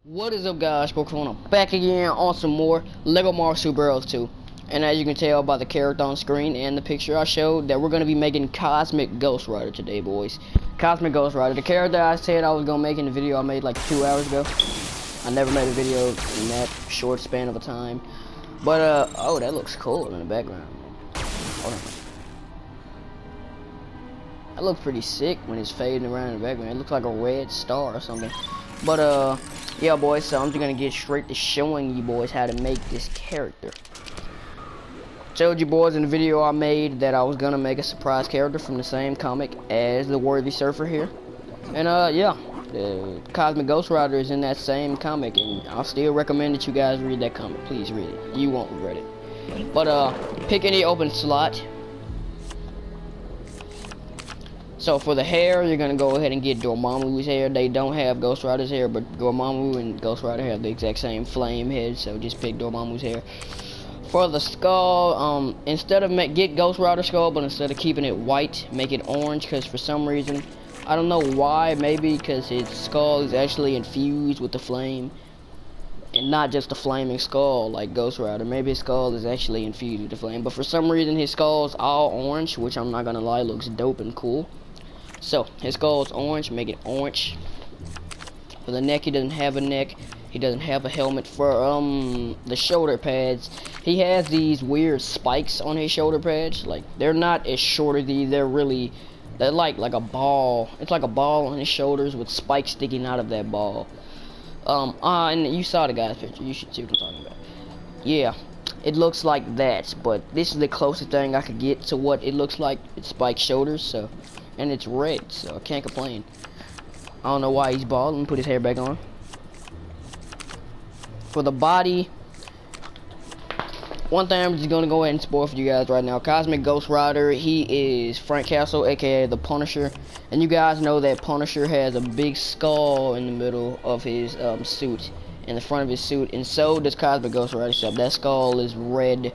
What is up, guys? Pokemon back again on some more Lego Marvel Super Heroes 2. And as you can tell by the character on screen and the picture I showed, that we're going to be making Cosmic Ghost Rider today, boys. Cosmic Ghost Rider, the character I said I was going to make in the video I made like 2 hours ago. I never made a video in that short span of a time. But, oh, that looks cool in the background. Hold on. That looks pretty sick when it's fading around in the background. It looks like a red star or something. But, yeah, boys, so I'm just gonna get straight to showing you boys how to make this character. Told you boys in the video I made that I was gonna make a surprise character from the same comic as the Worthy Surfer here. And, yeah, the Cosmic Ghost Rider is in that same comic, and I'll still recommend that you guys read that comic. Please read it. You won't regret it. But, pick any open slot. So for the hair, you're gonna go ahead and get Dormammu's hair. They don't have Ghost Rider's hair, but Dormammu and Ghost Rider have the exact same flame head, so just pick Dormammu's hair. For the skull, instead of get Ghost Rider skull, but instead of keeping it white, make it orange, because for some reason, I don't know why, maybe because his skull is actually infused with the flame, and not just a flaming skull like Ghost Rider. Maybe his skull is actually infused with the flame, but for some reason his skull is all orange, which I'm not gonna lie, looks dope and cool. So, his skull is orange, make it orange. For the neck, he doesn't have a neck. He doesn't have a helmet. For, the shoulder pads, he has these weird spikes on his shoulder pads. Like, they're not as short as these, they're like a ball. It's like a ball on his shoulders with spikes sticking out of that ball. And you saw the guy's picture. You should see what I'm talking about. Yeah, it looks like that, but this is the closest thing I could get to what it looks like. It's spiked shoulders, so... And it's red, so I can't complain. I don't know why he's bald. Let me put his hair back on. For the body, one thing I'm just gonna go ahead and spoil for you guys right now. Cosmic Ghost Rider, he is Frank Castle, aka the Punisher. And you guys know that Punisher has a big skull in the middle of his suit, in the front of his suit, and so does Cosmic Ghost Rider, except that skull is red.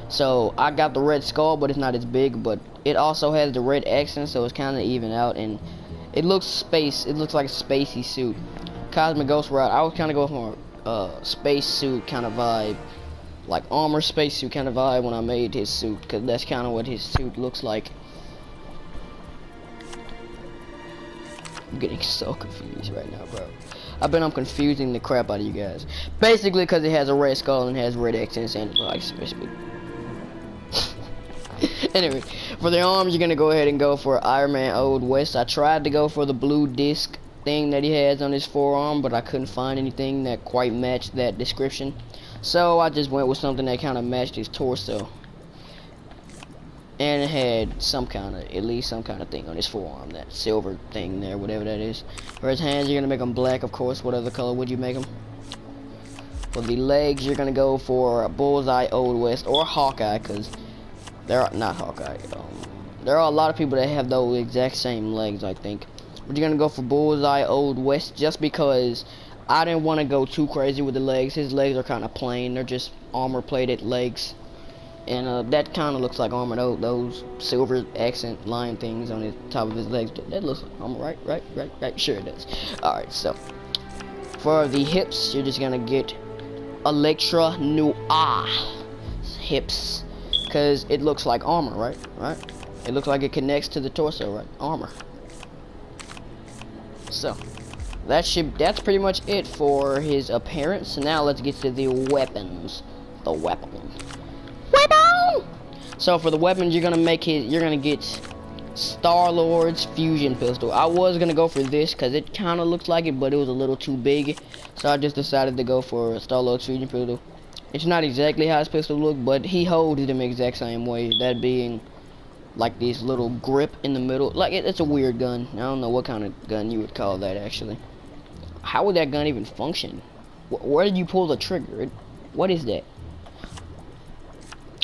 So I got the red skull, but it's not as big, but it also has the red accent, so it's kind of even out, and it looks like a spacey suit. Cosmic Ghost Rider, I was kind of going for a space suit kind of vibe, like armor space suit kind of vibe when I made his suit, because that's kind of what his suit looks like. I'm getting so confused right now, bro. I bet I'm confusing the crap out of you guys. Basically, because it has a red skull and has red accents and like basically. Anyway, for the arms, you're gonna go ahead and go for Iron Man Old West. I tried to go for the blue disc thing that he has on his forearm, but I couldn't find anything that quite matched that description. So I just went with something that kind of matched his torso. And it had at least some kind of thing on his forearm, that silver thing there, whatever that is. For his hands, you're gonna make them black, of course. What other color would you make them? For the legs, you're gonna go for Bullseye Old West or Hawkeye, because there are not Hawkeye. There are a lot of people that have those exact same legs, I think. But you're gonna go for Bullseye Old West just because I didn't want to go too crazy with the legs. His legs are kind of plain. They're just armor-plated legs, and that kind of looks like armor. Those silver accent line things on the top of his legs. That looks like armor, right. Sure it does. All right, so for the hips, you're just gonna get Electra Noir hips. Because it looks like armor, right? It looks like it connects to the torso, right? Armor. So, that's pretty much it for his appearance. Now let's get to the weapons. The weapon! So for the weapons, you're gonna get Star-Lord's fusion pistol. I was gonna go for this because it kind of looks like it, but it was a little too big. So I just decided to go for Star-Lord's fusion pistol. It's not exactly how his pistol look, but he holds them exact same way. That being like this little grip in the middle. Like it's a weird gun. I don't know what kind of gun you would call that actually. How would that gun even function? Where did you pull the trigger? What is that?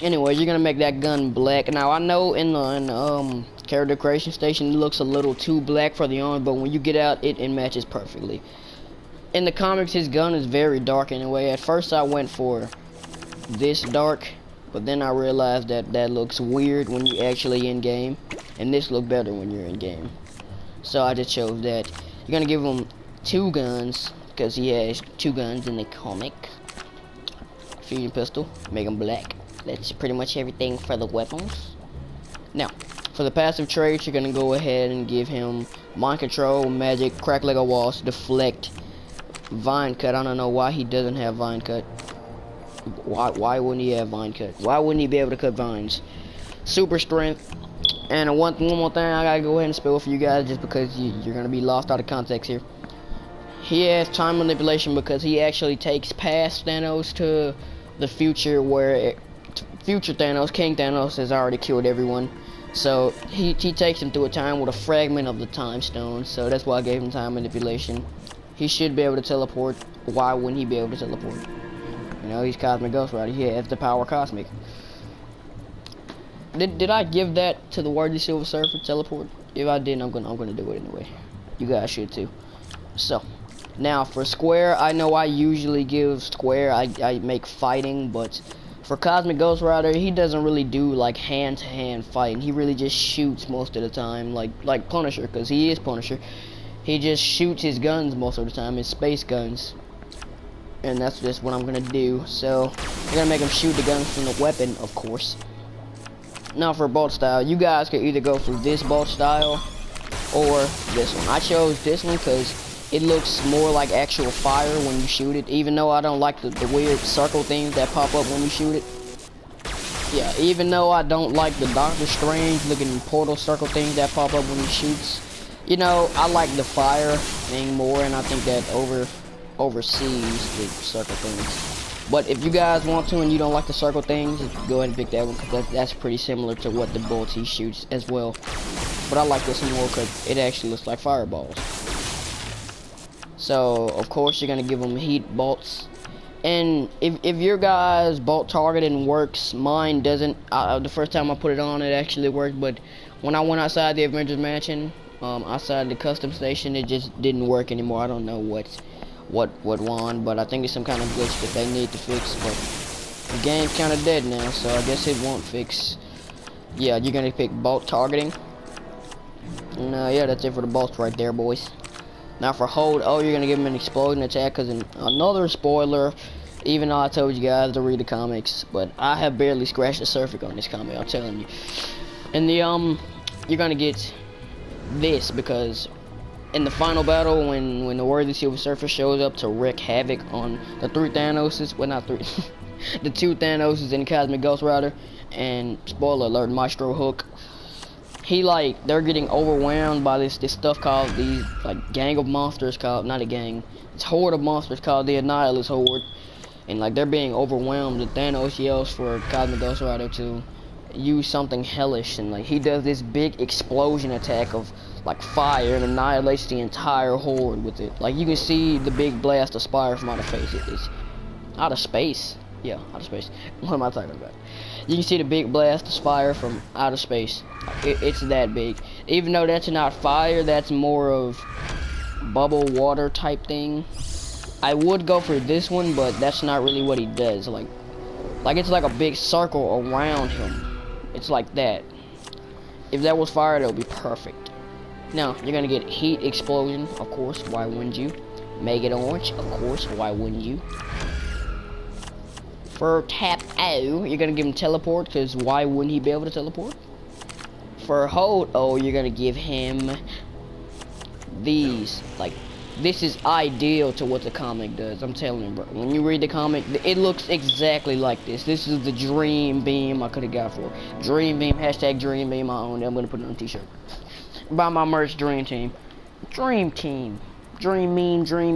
Anyway, you're gonna make that gun black. Now I know in the character creation station it looks a little too black for the arm, but when you get out, it matches perfectly. In the comics, his gun is very dark anyway. At first, I went for this dark, but then I realized that looks weird when you actually in game, and this look better when you're in game. So I just chose that. You're gonna give him 2 guns, because he has 2 guns in the comic. Fusion pistol, make him black. That's pretty much everything for the weapons. Now, for the passive traits, you're gonna go ahead and give him mind control, magic, crack Lego walls, deflect, vine cut. I don't know why he doesn't have vine cut. Why wouldn't he have vine cut? Why wouldn't he be able to cut vines? Super strength. And one more thing I gotta go ahead and spell for you guys, just because you're gonna be lost out of context here. He has time manipulation because he actually takes past Thanos to the future, where future Thanos, King Thanos, has already killed everyone. So he takes him through a time with a fragment of the time stone. So that's why I gave him time manipulation. He should be able to teleport. Why wouldn't he be able to teleport? You know, he's Cosmic Ghost Rider. He has the power cosmic. Did I give that to the worthy Silver Surfer, teleport? If I didn't, I'm gonna do it anyway. You guys should too. So now for Square, I know I usually give Square, I make fighting, but for Cosmic Ghost Rider, he doesn't really do like hand-to-hand fighting. He really just shoots most of the time, like Punisher, because he is Punisher. He just shoots his guns most of the time, his space guns. And that's just what I'm gonna do. So I'm gonna make him shoot the guns from the weapon, of course. Now for bolt style, you guys could either go for this bolt style or this one. I chose this one because it looks more like actual fire when you shoot it, even though I don't like the weird circle things that pop up when you shoot it. Yeah, even though I don't like the Doctor Strange looking portal circle things that pop up when he shoots. You know, I like the fire thing more, and I think that oversees the circle things. But if you guys want to and you don't like the circle things, go ahead and pick that one, because that's pretty similar to what the bolts he shoots as well. But I like this one more because it actually looks like fireballs. So, of course, you're going to give them heat bolts. And if your guys' bolt targeting works, mine doesn't. The first time I put it on, it actually worked. But when I went outside the Avengers Mansion, outside the custom station, it just didn't work anymore. I don't know what won, but I think it's some kind of glitch that they need to fix. But the game's kind of dead now, so I guess it won't fix. Yeah, you're going to pick bolt targeting. And yeah, that's it for the bolts right there, boys. Now for hold, you're going to give him an explosion attack, because another spoiler, even though I told you guys to read the comics, but I have barely scratched the surface on this comic, I'm telling you. And the, you're going to get this, because in the final battle, when the worthy Silver Surfer shows up to wreak havoc on the 3 Thanoses, well not 3, the 2 Thanoses in Cosmic Ghost Rider, and spoiler alert, Maestro Hook, they're getting overwhelmed by this stuff called these, gang of monsters called, not a gang, it's horde of monsters called the Annihilus Horde, and they're being overwhelmed, and Thanos yells for Cosmic Ghost Rider to use something hellish, and he does this big explosion attack of fire and annihilates the entire horde with it. You can see the big blast of fire from outer space. It's outer space. Yeah, outer space. What am I talking about? You can see the big blast of fire from outer space. It's that big. Even though that's not fire, that's more of bubble water type thing. I would go for this one, but that's not really what he does. It's like a big circle around him. It's like that. If that was fire, that would be perfect. Now, you're gonna get heat explosion, of course, why wouldn't you? Make it orange, of course, why wouldn't you? For tap O, you're gonna give him teleport, because why wouldn't he be able to teleport? For hold O, you're gonna give him these. This is ideal to what the comic does, I'm telling you, bro. When you read the comic, it looks exactly like this. This is the dream beam I could have got for Dream Beam, hashtag Dream Beam, I own it. I'm gonna put it on a t-shirt. Buy my merch, Dream Team. Dream Team. Dream meme,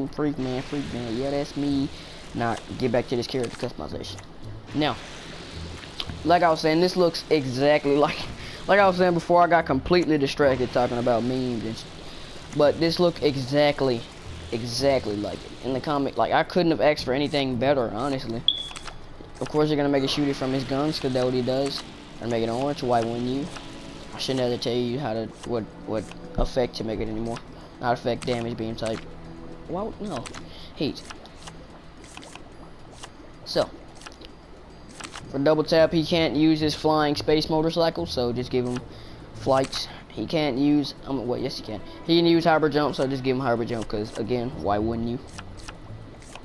freak man. Yeah, that's me. Now, get back to this character customization. Now, like I was saying, this looks exactly like I was saying before, I got completely distracted talking about memes. But this looks exactly like it. In the comic, I couldn't have asked for anything better, honestly. Of course, you're going to make it shoot it from his guns, because that's what he does. And make it orange, why wouldn't you? I shouldn't have to tell you how to what effect to make it anymore. Not effect, damage beam type. Why? No, heat. So for double tap, he can't use his flying space motorcycle, so just give him flight. He can't use, well, yes he can. He can use hyper jump, so just give him hyper jump, because again, why wouldn't you?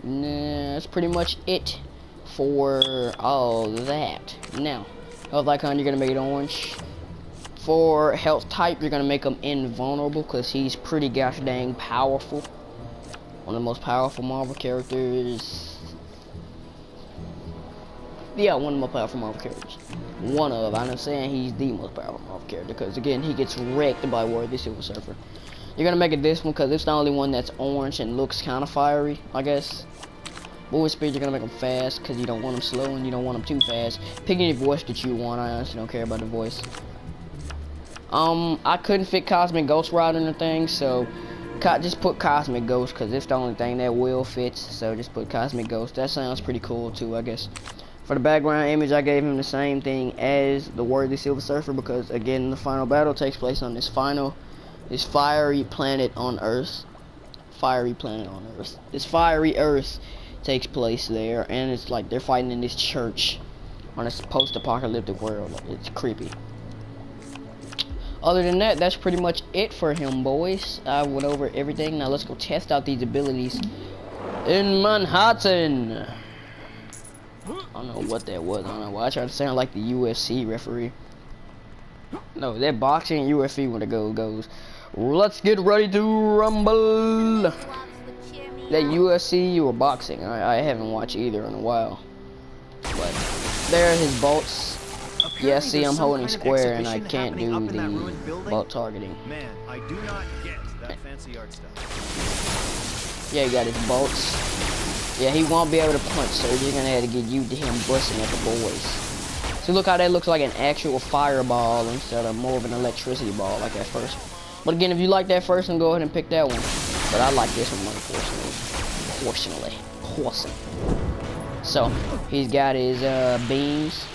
Nah, that's pretty much it for all that. Now, health icon, you're gonna make it orange. For health type, you're gonna make him invulnerable, because he's pretty gosh dang powerful. One of the most powerful Marvel characters. Yeah, one of the most powerful Marvel characters. I'm not saying he's the most powerful Marvel character, because again, he gets wrecked by Worthy Silver Surfer. You're gonna make it this one, because it's the only one that's orange and looks kind of fiery, I guess. Movement speed, you're gonna make him fast, because you don't want him slow and you don't want him too fast. Pick any voice that you want, I honestly don't care about the voice. I couldn't fit Cosmic Ghost Rider in the thing, so just put Cosmic Ghost, because it's the only thing that will fits, so just put Cosmic Ghost. That sounds pretty cool too, I guess. For the background image, I gave him the same thing as the Worthy Silver Surfer, because again, the final battle takes place on this fiery planet on Earth. This fiery Earth takes place there, and it's like they're fighting in this church on this post-apocalyptic world. It's creepy. Other than that, that's pretty much it for him, boys. I went over everything. Now let's go test out these abilities in Manhattan. I don't know what that was. I don't know why I tried to sound like the UFC referee. No, that boxing and UFC when the goal goes. Let's get ready to rumble. That UFC or boxing? I haven't watched either in a while. But there are his bolts. Yeah, see, I'm holding square and I can't do the bolt targeting. Man, I do not get that fancy art stuff. Yeah, he got his bolts. Yeah, he won't be able to punch, so you're gonna have to get used to him busting at the boys. See, look how that looks like an actual fireball instead of more of an electricity ball like that first. But again, if you like that first one, go ahead and pick that one. But I like this one, unfortunately. So, he's got his beams.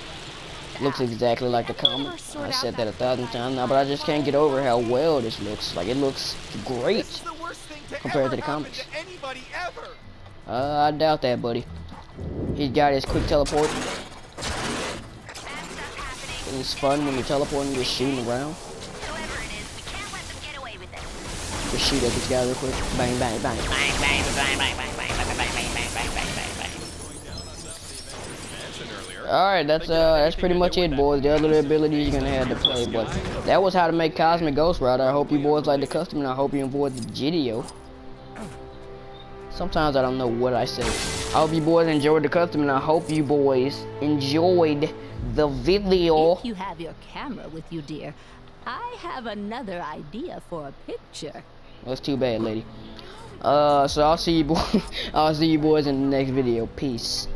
Looks exactly like the comic. I said that 1,000 times now, but I just can't get over how well this looks. Like, it looks great compared to the comics. I doubt that, buddy. He's got his quick teleport. It's fun when you're teleporting, just shooting around. Just shoot at this guy real quick. Bang, bang, bang. Bang, bang, bang, bang, bang, bang, bang, bang, bang, bang, bang, bang, bang, bang. Alright, that's pretty much it, boys. The other abilities you're gonna have to play, but that was how to make Cosmic Ghost Rider. I hope you boys like the custom, and I hope you enjoyed the video. Sometimes I don't know what I say. I hope you boys enjoyed the custom, and I hope you boys enjoyed the video. If you have your camera with you, dear, I have another idea for a picture. That's too bad, lady. So I'll see you boys in the next video. Peace.